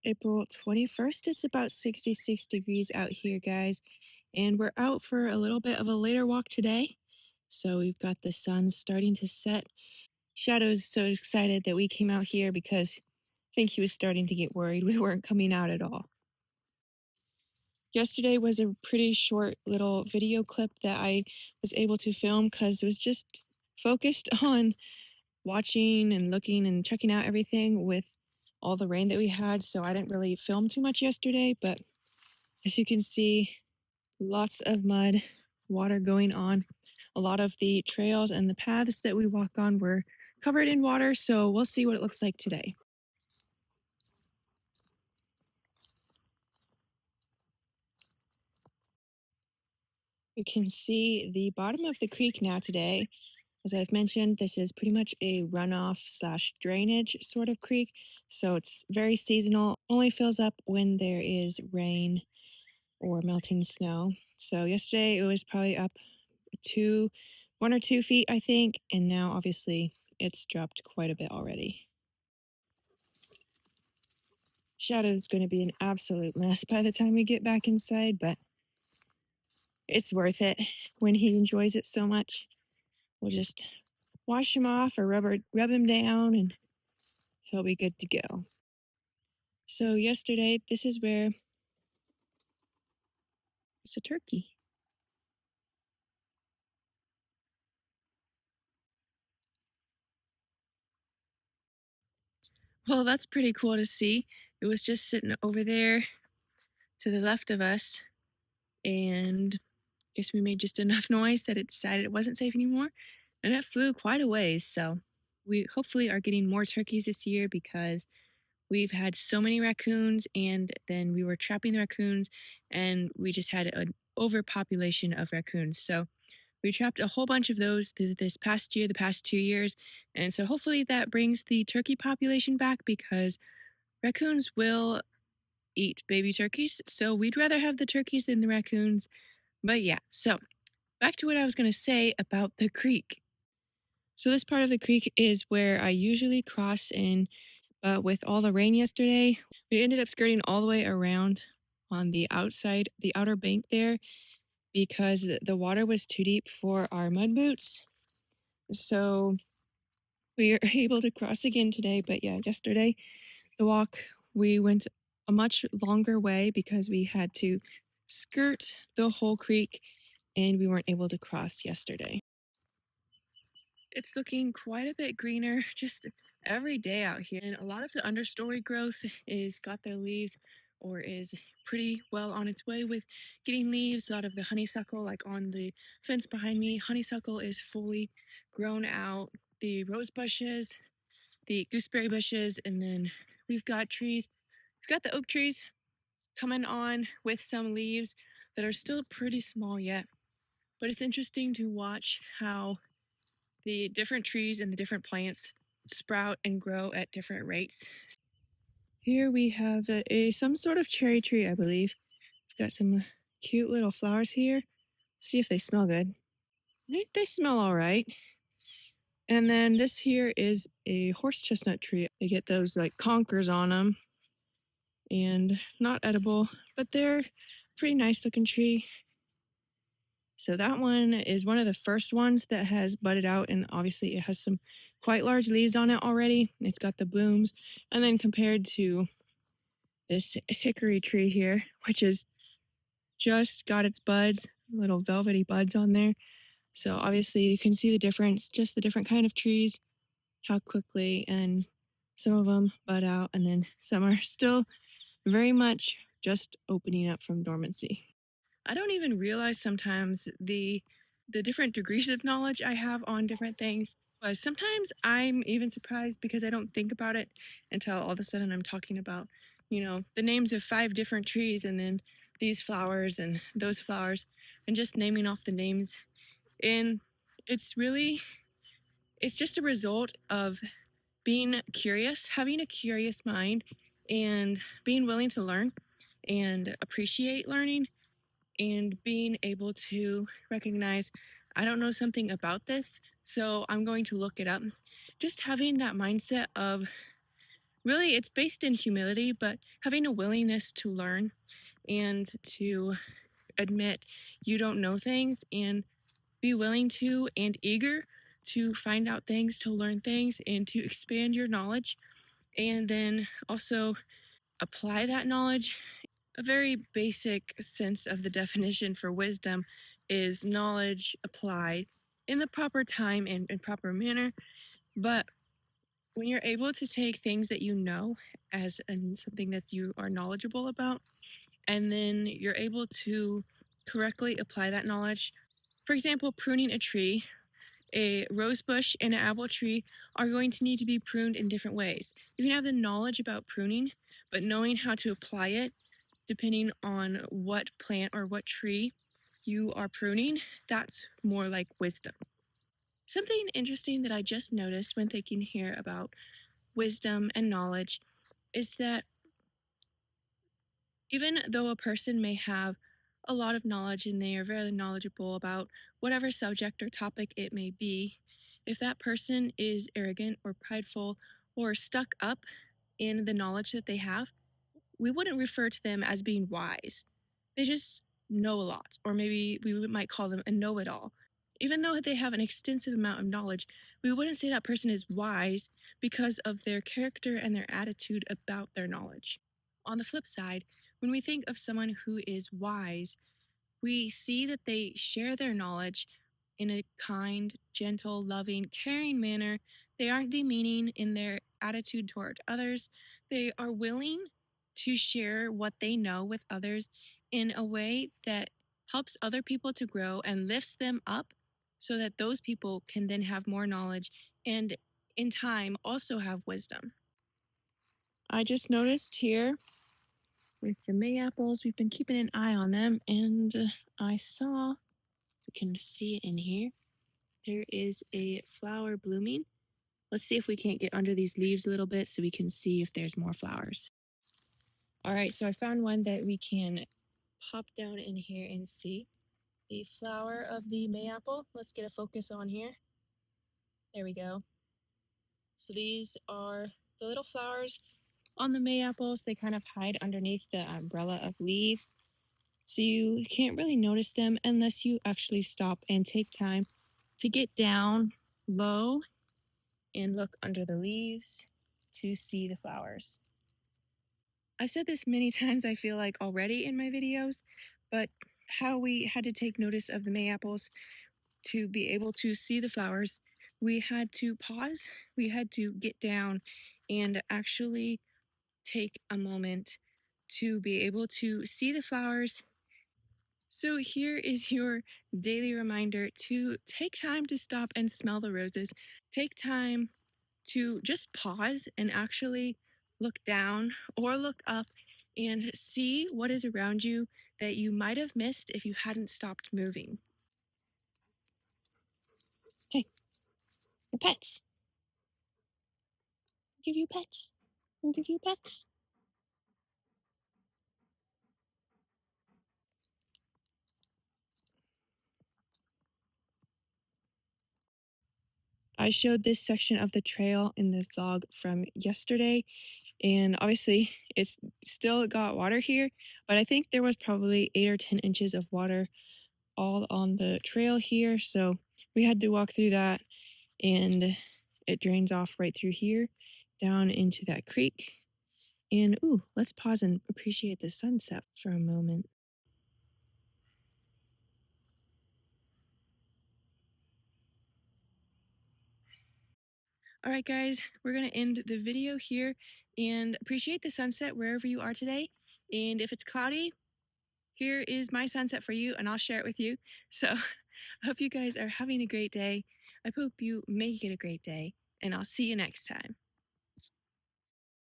April 21st. It's about 66 degrees out here, guys, and we're out for a little bit of a later walk today. So we've got the sun starting to set. Shadow's so excited that we came out here because I think he was starting to get worried we weren't coming out at all. Yesterday was a pretty short little video clip that I was able to film because it was just focused on watching and looking and checking out everything with all the rain that we had. So I didn't really film too much yesterday, but as you can see, lots of mud, water going on. A lot of the trails and the paths that we walk on were covered in water, so we'll see what it looks like today. You can see the bottom of the creek now today. As I've mentioned, this is pretty much a runoff slash drainage sort of creek, so it's very seasonal, only fills up when there is rain or melting snow. So yesterday it was probably up to 1 or 2 feet, I think, and now obviously it's dropped quite a bit already. Shadow's going to be an absolute mess by the time we get back inside, but it's worth it when he enjoys it so much. We'll just wash him off or rub him down and he'll be good to go. So yesterday, this is where it's a turkey. Well, that's pretty cool to see. It was just sitting over there to the left of us, and I guess we made just enough noise that it decided it wasn't safe anymore, and it flew quite a ways. So we hopefully are getting more turkeys this year because we've had so many raccoons, and then we were trapping the raccoons, and we just had an overpopulation of raccoons. So we trapped a whole bunch of those this past year, the past 2 years. And so hopefully that brings the turkey population back because raccoons will eat baby turkeys. So we'd rather have the turkeys than the raccoons. But yeah, so back to what I was going to say about the creek. So this part of the creek is where I usually cross in, but with all the rain yesterday, we ended up skirting all the way around on the outside, the outer bank there, because the water was too deep for our mud boots. So we are able to cross again today. But yeah, yesterday, the walk, we went a much longer way because we had to skirt the whole creek and we weren't able to cross yesterday. It's looking quite a bit greener just every day out here. And a lot of the understory growth is got their leaves or is pretty well on its way with getting leaves. A lot of the honeysuckle, like on the fence behind me, honeysuckle is fully grown out. The rose bushes, the gooseberry bushes, and then we've got trees. We've got the oak trees coming on with some leaves that are still pretty small yet. But it's interesting to watch how the different trees and the different plants sprout and grow at different rates. Here we have some sort of cherry tree, I believe. We've got some cute little flowers here. See if they smell good. They smell all right. And then this here is a horse chestnut tree. They get those like conkers on them and not edible, but they're a pretty nice looking tree. So that one is one of the first ones that has budded out, and obviously it has some quite large leaves on it already. It's got the blooms, and then compared to this hickory tree here, which has just got its buds, little velvety buds on there. So obviously you can see the difference, just the different kind of trees, how quickly, and some of them bud out, and then some are still very much just opening up from dormancy. I don't even realize sometimes the different degrees of knowledge I have on different things. But sometimes I'm even surprised because I don't think about it until all of a sudden I'm talking about, the names of 5 different trees and then these flowers and those flowers and just naming off the names. And it's just a result of being curious, having a curious mind, and being willing to learn and appreciate learning and being able to recognize I don't know something about this, so I'm going to look it up. Just having that mindset of Really, it's based in humility, but having a willingness to learn and to admit you don't know things and be willing to and eager to find out things, to learn things, and to expand your knowledge, and then also apply that knowledge. A very basic sense of the definition for wisdom is knowledge applied in the proper time and proper manner. But when you're able to take things that you know as something that you are knowledgeable about, and then you're able to correctly apply that knowledge. For example, pruning a tree, a rose bush and an apple tree are going to need to be pruned in different ways. You can have the knowledge about pruning, but knowing how to apply it, depending on what plant or what tree you are pruning, that's more like wisdom. Something interesting that I just noticed when thinking here about wisdom and knowledge is that even though a person may have a lot of knowledge and they are very knowledgeable about whatever subject or topic it may be, if that person is arrogant or prideful or stuck up in the knowledge that they have, we wouldn't refer to them as being wise. They just know a lot, or maybe we might call them a know it all. Even though they have an extensive amount of knowledge, we wouldn't say that person is wise because of their character and their attitude about their knowledge. On the flip side, when we think of someone who is wise, we see that they share their knowledge in a kind, gentle, loving, caring manner. They aren't demeaning in their attitude toward others. They are willing to share what they know with others in a way that helps other people to grow and lifts them up so that those people can then have more knowledge and in time also have wisdom. I just noticed here with the May apples, we've been keeping an eye on them, and I saw, you can see it in here, there is a flower blooming. Let's see if we can't get under these leaves a little bit so we can see if there's more flowers. All right, so I found one that we can pop down in here and see. The flower of the mayapple. Let's get a focus on here. There we go. So these are the little flowers on the mayapples. They kind of hide underneath the umbrella of leaves. So you can't really notice them unless you actually stop and take time to get down low and look under the leaves to see the flowers. I've said this many times, I feel like, already in my videos, but how we had to take notice of the mayapples to be able to see the flowers, we had to pause, we had to get down and actually take a moment to be able to see the flowers. So here is your daily reminder to take time to stop and smell the roses. Take time to just pause and actually look down or look up and see what is around you that you might have missed if you hadn't stopped moving. Hey, your pets. I'll give you pets. I'll give you pets. I showed this section of the trail in the vlog from yesterday, and obviously it's still got water here, but I think there was probably 8 or 10 inches of water all on the trail here, so we had to walk through that, and it drains off right through here down into that creek. And ooh, let's pause and appreciate the sunset for a moment. All right, guys, we're going to end the video here and appreciate the sunset wherever you are today. And if it's cloudy, here is my sunset for you, and I'll share it with you. So I hope you guys are having a great day. I hope you make it a great day, and I'll see you next time.